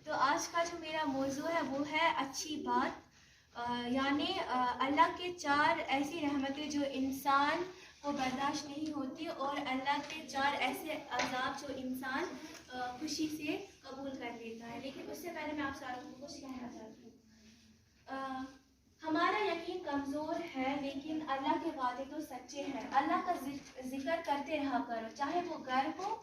تو آج کا جو میرا موضوع ہے وہ ہے اچھی بات، یعنی اللہ کے چار ایسی رحمتیں جو انسان کو برداشت نہیں ہوتی، اور اللہ کے چار ایسے عذاب جو انسان خوشی سے قبول کر لیتا ہے۔ لیکن اس سے پہلے میں آپ ساروں کو کچھ کہنا چاہتی ہوں۔ ہمارا یقین کمزور ہے، لیکن اللہ کے وعدے تو سچے ہیں۔ اللہ کا ذکر کرتے رہا کرو، چاہے وہ گھر ہو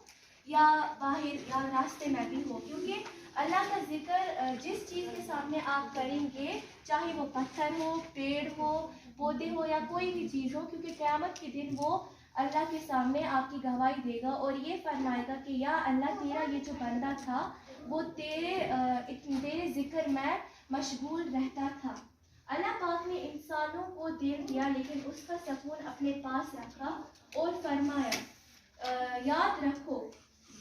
یا باہر یا راستے میں بھی ہو، کیونکہ اللہ کا ذکر جس چیز کے سامنے آپ کریں گے، چاہے وہ پتھر ہو، پیڑ ہو، پودے ہو یا کوئی بھی چیز ہو، کیونکہ قیامت کے دن وہ اللہ کے سامنے آپ کی گواہی دے گا اور یہ فرمائے گا کہ یا اللہ، تیرا یہ جو بندہ تھا وہ تیرے ذکر میں مشغول رہتا تھا۔ اللہ پاک نے انسانوں کو دل دیا، لیکن اس کا سکون اپنے پاس رکھا اور فرمایا یاد رکھو،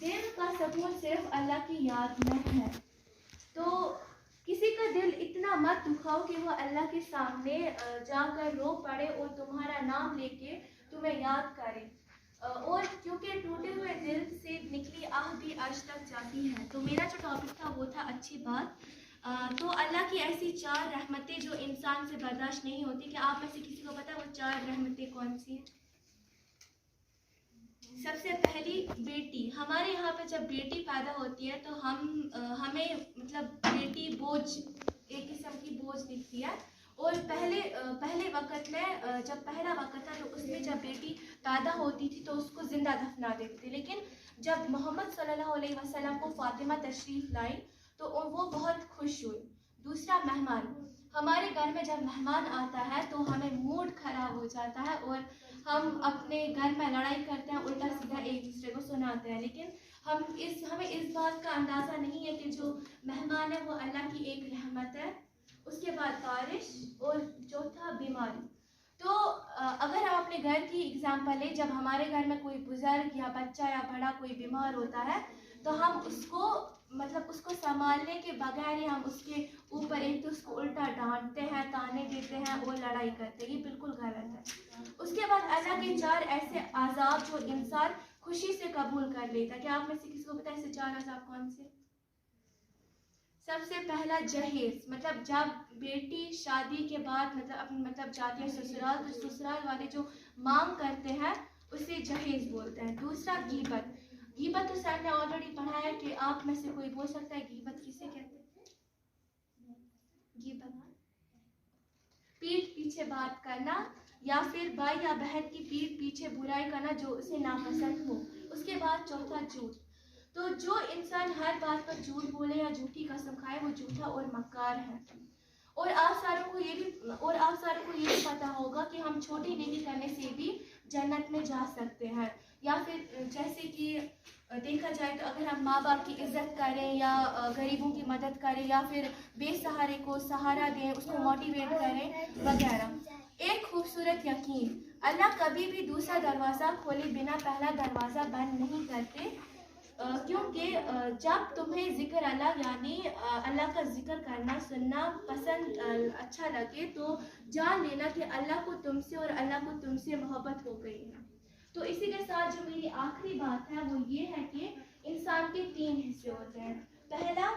دل کا سکون صرف اللہ کی یاد میں ہے۔ تو کسی کا دل اتنا مت دکھاؤ کہ وہ اللہ کے سامنے جا کر رو پڑے اور تمہارا نام لے کے تمہیں یاد کرے، اور کیونکہ ٹوٹے ہوئے دل سے نکلی آہ بھی عرش تک جاتی ہے۔ تو میرا جو ٹاپک تھا وہ تھا اچھی بات۔ تو اللہ کی ایسی چار رحمتیں جو انسان سے برداشت نہیں ہوتی، کہ آپ میں سے کسی کو پتا وہ چار رحمتیں کون سی ہیں؟ سب سے پہلی بیٹی۔ ہمارے یہاں پہ جب بیٹی پیدا ہوتی ہے تو ہمیں مطلب بیٹی بوجھ، ایک قسم کی بوجھ دکھتی ہے، اور پہلے وقت میں جب پہلا وقت تھا تو اس میں جب بیٹی پیدا ہوتی تھی تو اس کو زندہ دفنا دیتے تھے، لیکن جب محمد صلی اللہ علیہ وسلم کو فاطمہ تشریف لائی تو وہ بہت خوش ہوئی۔ دوسرا، مہمان۔ ہمارے گھر میں جب مہمان آتا ہے تو ہمیں موڈ خراب ہو جاتا ہے اور ہم اپنے گھر میں لڑائی کرتے ہیں، الٹا سیدھا ایک دوسرے کو سناتے ہیں، لیکن ہمیں اس بات کا اندازہ نہیں ہے کہ جو مہمان ہے وہ اللہ کی ایک رحمت ہے۔ اس کے بعد بارش، اور چوتھا بیماری۔ تو اگر ہم اپنے گھر کی اگزامپل لیں، جب ہمارے گھر میں کوئی بزرگ یا بچہ یا بڑا کوئی بیمار ہوتا ہے تو ہم اس کو سنبھالنے کے بغیر ہی ہم اس کے اوپر ایک تو اس کو الٹا ڈانٹتے ہیں، تانے دیتے ہیں اور لڑائی کرتے ہیں، یہ بالکل غلط ہے۔ اس کے بعد اللہ کے چار ایسے عذاب جو انسان خوشی سے قبول کر لیتا ہے۔ کہ آپ میں سے کسی کو پتا ہے ایسے چار عذاب کون سے؟ سب سے پہلا جہیز، مطلب جب بیٹی شادی کے بعد جاتی ہے سسرال، تو سسرال والے جو مانگ کرتے ہیں اسے جہیز بولتے ہیں۔ دوسرا، غیبت۔ غیبت تو سر نے آلریڈی پڑھا ہے، کہ آپ میں سے کوئی بول سکتا ہے غیبت کسے کہتے ہیں؟ غیبت پیٹھ پیچھے بات کرنا، یا پھر بھائی یا بہن کی پیٹھ پیچھے برائی کرنا جو اسے ناپسند ہو۔ اس کے بعد چوتھا، جھوٹ۔ تو جو انسان ہر بات پر جھوٹ بولے یا جھوٹی قسم کھائے وہ جھوٹا اور مکار ہے۔ اور آپ ساروں کو یہ بھی پتا ہوگا کہ ہم چھوٹی نیکی کرنے سے بھی جنت میں جا سکتے ہیں، یا پھر جیسے کہ دیکھا جائے تو اگر ہم ماں باپ کی عزت کریں یا غریبوں کی مدد کریں یا پھر بے سہارے کو سہارا دیں، اس کو موٹیویٹ کریں وغیرہ۔ ایک خوبصورت یقین، اللہ کبھی بھی دوسرا دروازہ کھولے بنا پہلا دروازہ بند نہیں کرتے، کیونکہ جب تمہیں ذکر اللہ یعنی اللہ کا ذکر کرنا سننا پسند اچھا لگے تو جان لینا کہ اللہ کو تم سے اور اللہ کو تم سے محبت ہو گئی ہے۔ تو اسی کے ساتھ جو میری آخری بات ہے وہ یہ ہے کہ انسان کے تین حصے ہوتے ہیں۔ پہلا،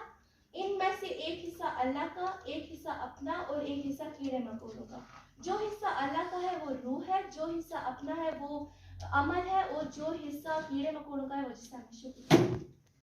ان میں سے ایک حصہ اللہ کا، ایک حصہ اپنا اور ایک حصہ کیڑے مکوڑوں کا۔ جو حصہ اللہ کا ہے وہ روح ہے، جو حصہ اپنا ہے وہ عمل ہے، اور جو حصہ کیڑے مکوڑوں کا ہے وہ جسم ہے۔ شکریہ۔